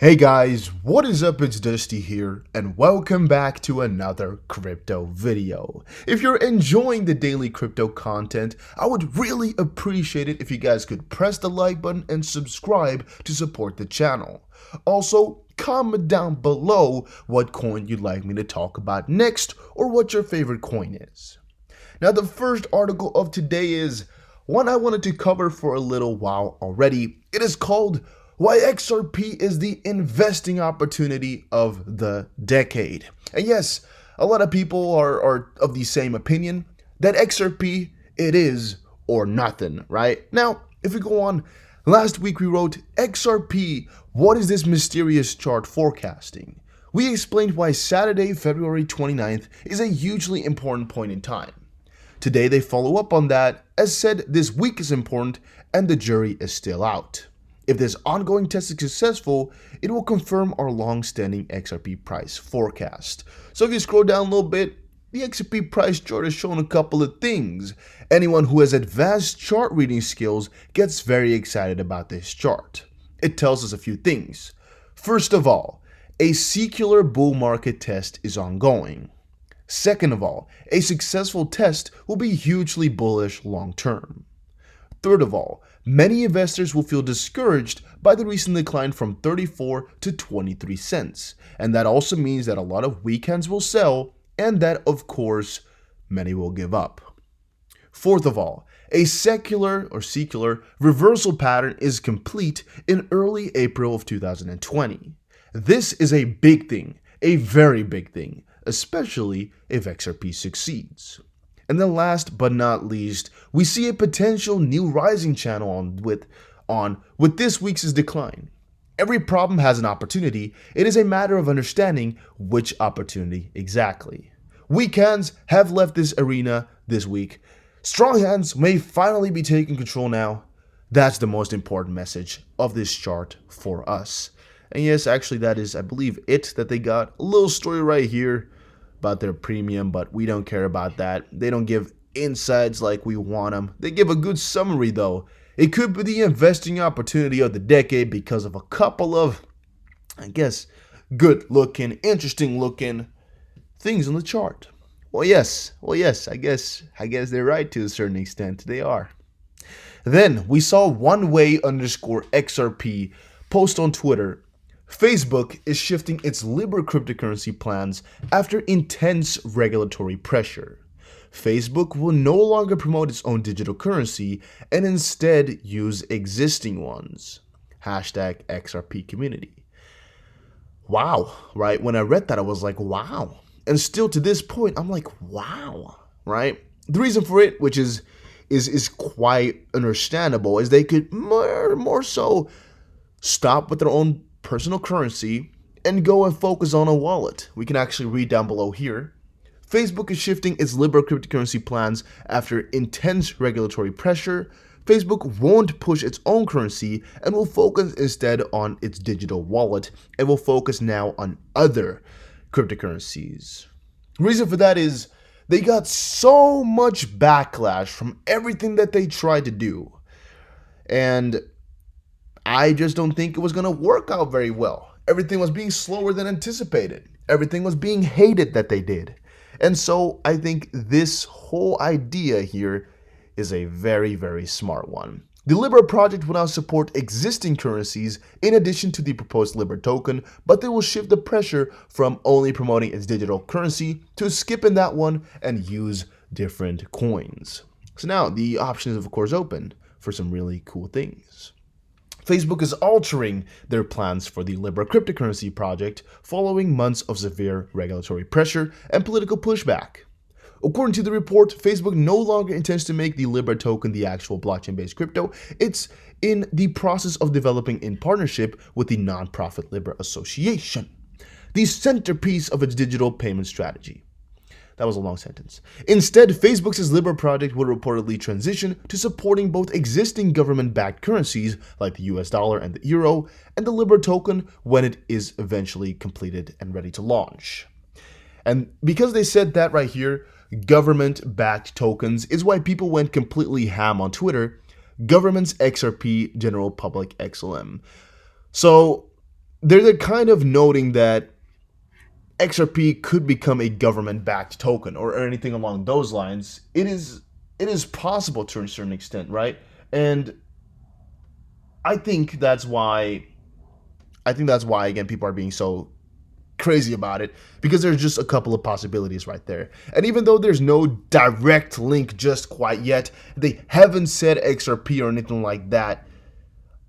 Hey guys, what is up? It's Dusty here, and welcome back to another crypto video. If you're enjoying the daily crypto content, I would really appreciate it if you guys could press the like button and subscribe to support the channel. Also, comment down below what coin you'd like me to talk about next or what your favorite coin is. Now, the first article of today is one I wanted to cover for a little while already. It is called Why XRP is the Investing Opportunity of the Decade. And yes, a lot of people are of the same opinion that XRP, it is or nothing, right? Now, if we go on, last week we wrote XRP, what is this mysterious chart forecasting? We explained why Saturday, February 29th is a hugely important point in time. Today they follow up on that, as said this week is important and the jury is still out. If this ongoing test is successful, it will confirm our long-standing XRP price forecast. So if you scroll down a little bit, the XRP price chart has shown a couple of things. Anyone who has advanced chart reading skills gets very excited about this chart. It tells us a few things. First of all, a secular bull market test is ongoing. Second of all, a successful test will be hugely bullish long-term. Third of all, many investors will feel discouraged by the recent decline from 34 to 23 cents, and that also means that a lot of weekends will sell, and that, of course, many will give up. Fourth of all, a secular reversal pattern is complete in early April of 2020. This is a big thing, a very big thing, especially if XRP succeeds. And then last but not least, we see a potential new rising channel on with this week's decline. Every problem has an opportunity. It is a matter of understanding which opportunity exactly. Weak hands have left this arena this week. Strong hands may finally be taking control now. That's the most important message of this chart for us. And yes, actually that is, I believe, it that they got. A little story right here about their premium, but we don't care about that. They don't give insights like we want them. They give a good summary though. It could be the investing opportunity of the decade because of a couple of, I guess, good looking, interesting looking things on the chart. Well, yes, I guess they're right to a certain extent. They are. Then we saw OneWay_XRP post on Twitter. Facebook is shifting its Libra cryptocurrency plans after intense regulatory pressure. Facebook will no longer promote its own digital currency and instead use existing ones. Hashtag XRP community. Wow, right? When I read that, I was like, wow. And still to this point, I'm like, wow, right? The reason for it, which is quite understandable, is they could more so stop with their own personal currency and go and focus on a wallet. We can actually read down below here. Facebook is shifting its Libra cryptocurrency plans after intense regulatory pressure. Facebook won't push its own currency and will focus instead on its digital wallet and will focus now on other cryptocurrencies. The reason for that is they got so much backlash from everything that they tried to do. And I just don't think it was going to work out very well. Everything was being slower than anticipated. Everything was being hated that they did. And so I think this whole idea here is a very, very smart one. The Libra project will now support existing currencies in addition to the proposed Libra token, but they will shift the pressure from only promoting its digital currency to skipping that one and use different coins. So now the option is of course open for some really cool things. Facebook is altering their plans for the Libra cryptocurrency project following months of severe regulatory pressure and political pushback. According to the report, Facebook no longer intends to make the Libra token the actual blockchain-based crypto. It's in the process of developing in partnership with the nonprofit Libra Association, the centerpiece of its digital payment strategy. That was a long sentence. Instead, Facebook's Libra project will reportedly transition to supporting both existing government-backed currencies like the US dollar and the euro and the Libra token when it is eventually completed and ready to launch. And because they said that right here, government-backed tokens, is why people went completely ham on Twitter. Government's XRP General Public XLM. So they're kind of noting that XRP could become a government-backed token or anything along those lines. It is possible to a certain extent, right? And I think that's why again people are being so crazy about it, because there's just a couple of possibilities right there. And even though there's no direct link just quite yet, they haven't said XRP or anything like that,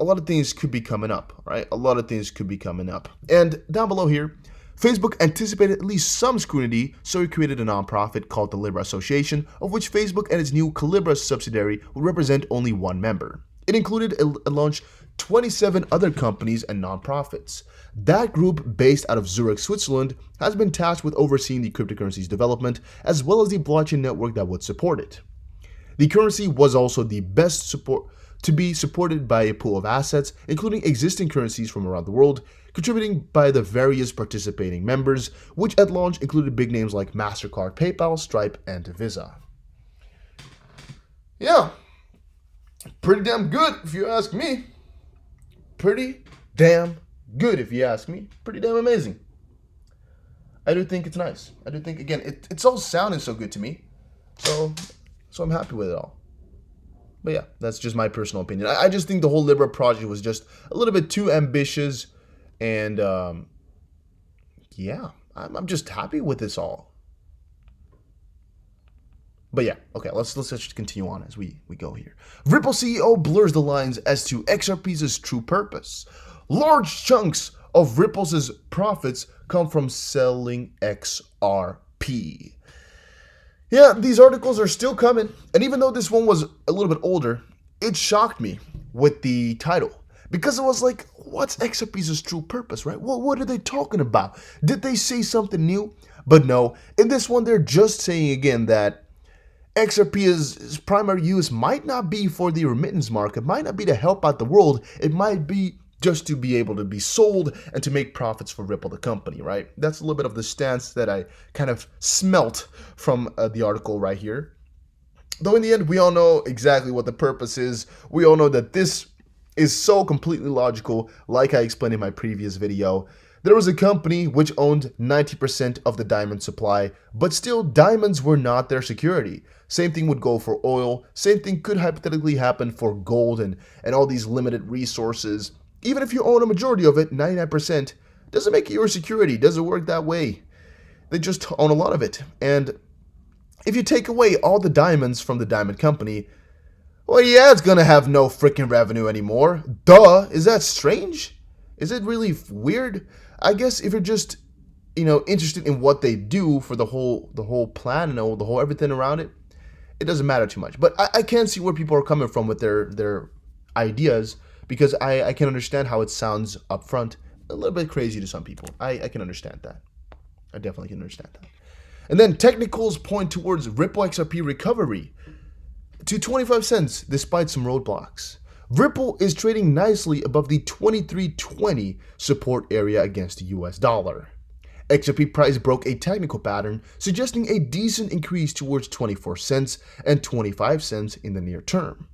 a lot of things could be coming up, right? A lot of things could be coming up. And down below here, Facebook anticipated at least some scrutiny, so it created a nonprofit called the Libra Association, of which Facebook and its new Calibra subsidiary will represent only one member. It included a launch 27 other companies and nonprofits. That group, based out of Zurich, Switzerland, has been tasked with overseeing the cryptocurrency's development, as well as the blockchain network that would support it. The currency was also the best support to be supported by a pool of assets, including existing currencies from around the world, contributing by the various participating members, which at launch included big names like MasterCard, PayPal, Stripe, and Visa. Yeah, pretty damn good if you ask me. Pretty damn good if you ask me. Pretty damn amazing. I do think it's nice. I do think, again, it's all sounding so good to me. So I'm happy with it all. But yeah, that's just my personal opinion. I just think the whole Libra project was just a little bit too ambitious. And yeah, I'm just happy with this all. But yeah, okay, let's just continue on as we go here. Ripple CEO blurs the lines as to XRP's true purpose. Large chunks of Ripple's profits come from selling XRP. Yeah, these articles are still coming, and even though this one was a little bit older, it shocked me with the title. Because it was like, what's XRP's true purpose, right? Well, what are they talking about? Did they say something new? But no, in this one, they're just saying again that XRP's primary use might not be for the remittance market, might not be to help out the world, it might be just to be able to be sold and to make profits for Ripple, the company, right? That's a little bit of the stance that I kind of smelt from the article right here. Though in the end, we all know exactly what the purpose is. We all know that this is so completely logical, like I explained in my previous video. There was a company which owned 90% of the diamond supply, but still diamonds were not their security. Same thing would go for oil. Same thing could hypothetically happen for gold and all these limited resources. Even if you own a majority of it, 99%, doesn't make it your security. Doesn't work that way. They just own a lot of it. And if you take away all the diamonds from the diamond company, well, yeah, it's gonna have no freaking revenue anymore. Duh. Is that strange? Is it really weird? I guess if you're just, interested in what they do for the whole plan and the whole everything around it, it doesn't matter too much. But I can see where people are coming from with their ideas, because I can understand how it sounds up front a little bit crazy to some people. I can understand that. I definitely can understand that. And then technicals point towards Ripple XRP recovery to 25 cents despite some roadblocks. Ripple is trading nicely above the 23.20 support area against the US dollar. XRP price broke a technical pattern, suggesting a decent increase towards 24 cents and 25 cents in the near term.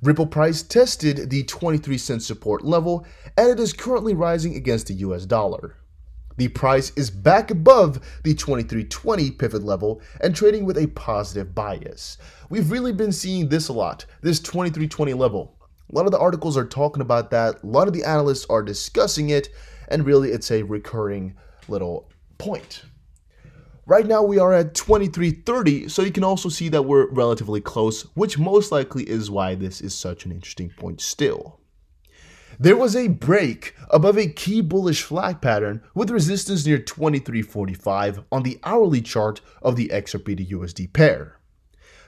Ripple price tested the 23 cent support level, and it is currently rising against the US dollar. The price is back above the 23.20 pivot level and trading with a positive bias. We've really been seeing this a lot, this 23.20 level. A lot of the articles are talking about that, a lot of the analysts are discussing it, and really it's a recurring little point. Right now we are at 23.30, so you can also see that we're relatively close, which most likely is why this is such an interesting point still. There was a break above a key bullish flag pattern with resistance near 23.45 on the hourly chart of the XRP to USD pair.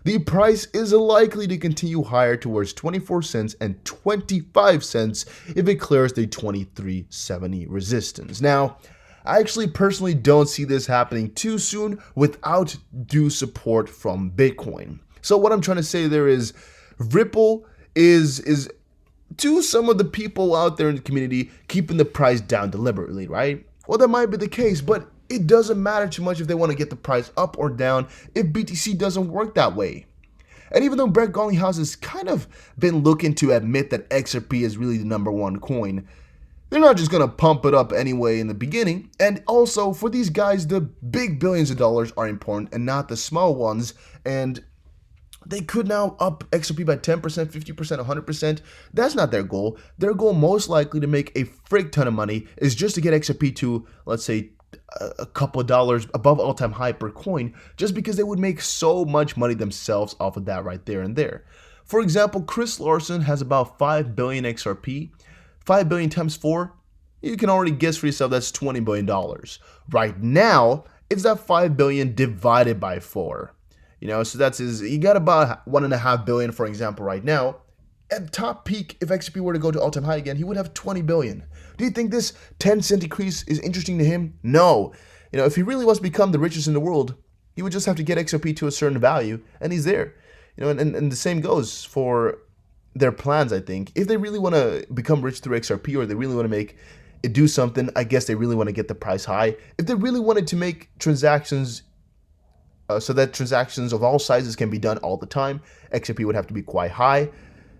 The price is likely to continue higher towards 24 cents and 25 cents if it clears the 23.70 resistance. Now, I actually personally don't see this happening too soon without due support from Bitcoin. So what I'm trying to say there is Ripple is to some of the people out there in the community keeping the price down deliberately, right? Well, that might be the case, but it doesn't matter too much if they want to get the price up or down if BTC doesn't work that way. And even though Brett Garlinghouse has kind of been looking to admit that XRP is really the number one coin, They're not just going to pump it up anyway in the beginning. And also, for these guys, the big billions of dollars are important and not the small ones. And they could now up XRP by 10%, 50%, 100%. That's not their goal. Their goal, most likely to make a frig ton of money, is just to get XRP to, let's say, a couple of dollars above all-time high per coin, just because they would make so much money themselves off of that right there and there. For example, Chris Larson has about 5 billion XRP. 5 billion times 4, you can already guess for yourself that's $20 billion. Right now, it's that 5 billion divided by 4. So that's you got about 1.5 billion, for example, right now. At top peak, if XRP were to go to all-time high again, he would have 20 billion. Do you think this 10-cent decrease is interesting to him? No. If he really wants to become the richest in the world, he would just have to get XRP to a certain value, and he's there. And the same goes for their plans, I think. If they really want to become rich through XRP, or they really want to make it do something, I guess they really want to get the price high. If they really wanted to make transactions so that transactions of all sizes can be done all the time, XRP would have to be quite high.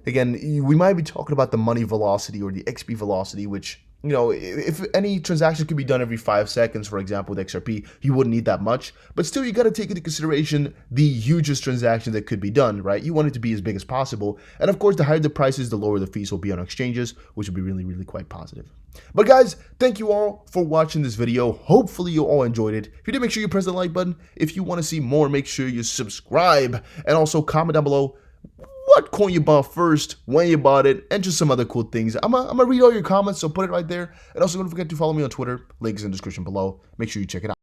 Again, we might be talking about the money velocity or the XP velocity, which, if any transaction could be done every 5 seconds, for example, with XRP, you wouldn't need that much. But still, you got to take into consideration the hugest transaction that could be done, right? You want it to be as big as possible. And of course, the higher the prices, the lower the fees will be on exchanges, which will be really, really quite positive. But guys, thank you all for watching this video. Hopefully you all enjoyed it. If you did, make sure you press the like button. If you want to see more, make sure you subscribe. And also comment down below what coin you bought first, when you bought it, and just some other cool things. I'm gonna read all your comments, so put it right there. And also don't forget to follow me on Twitter. Link is in the description below. Make sure you check it out.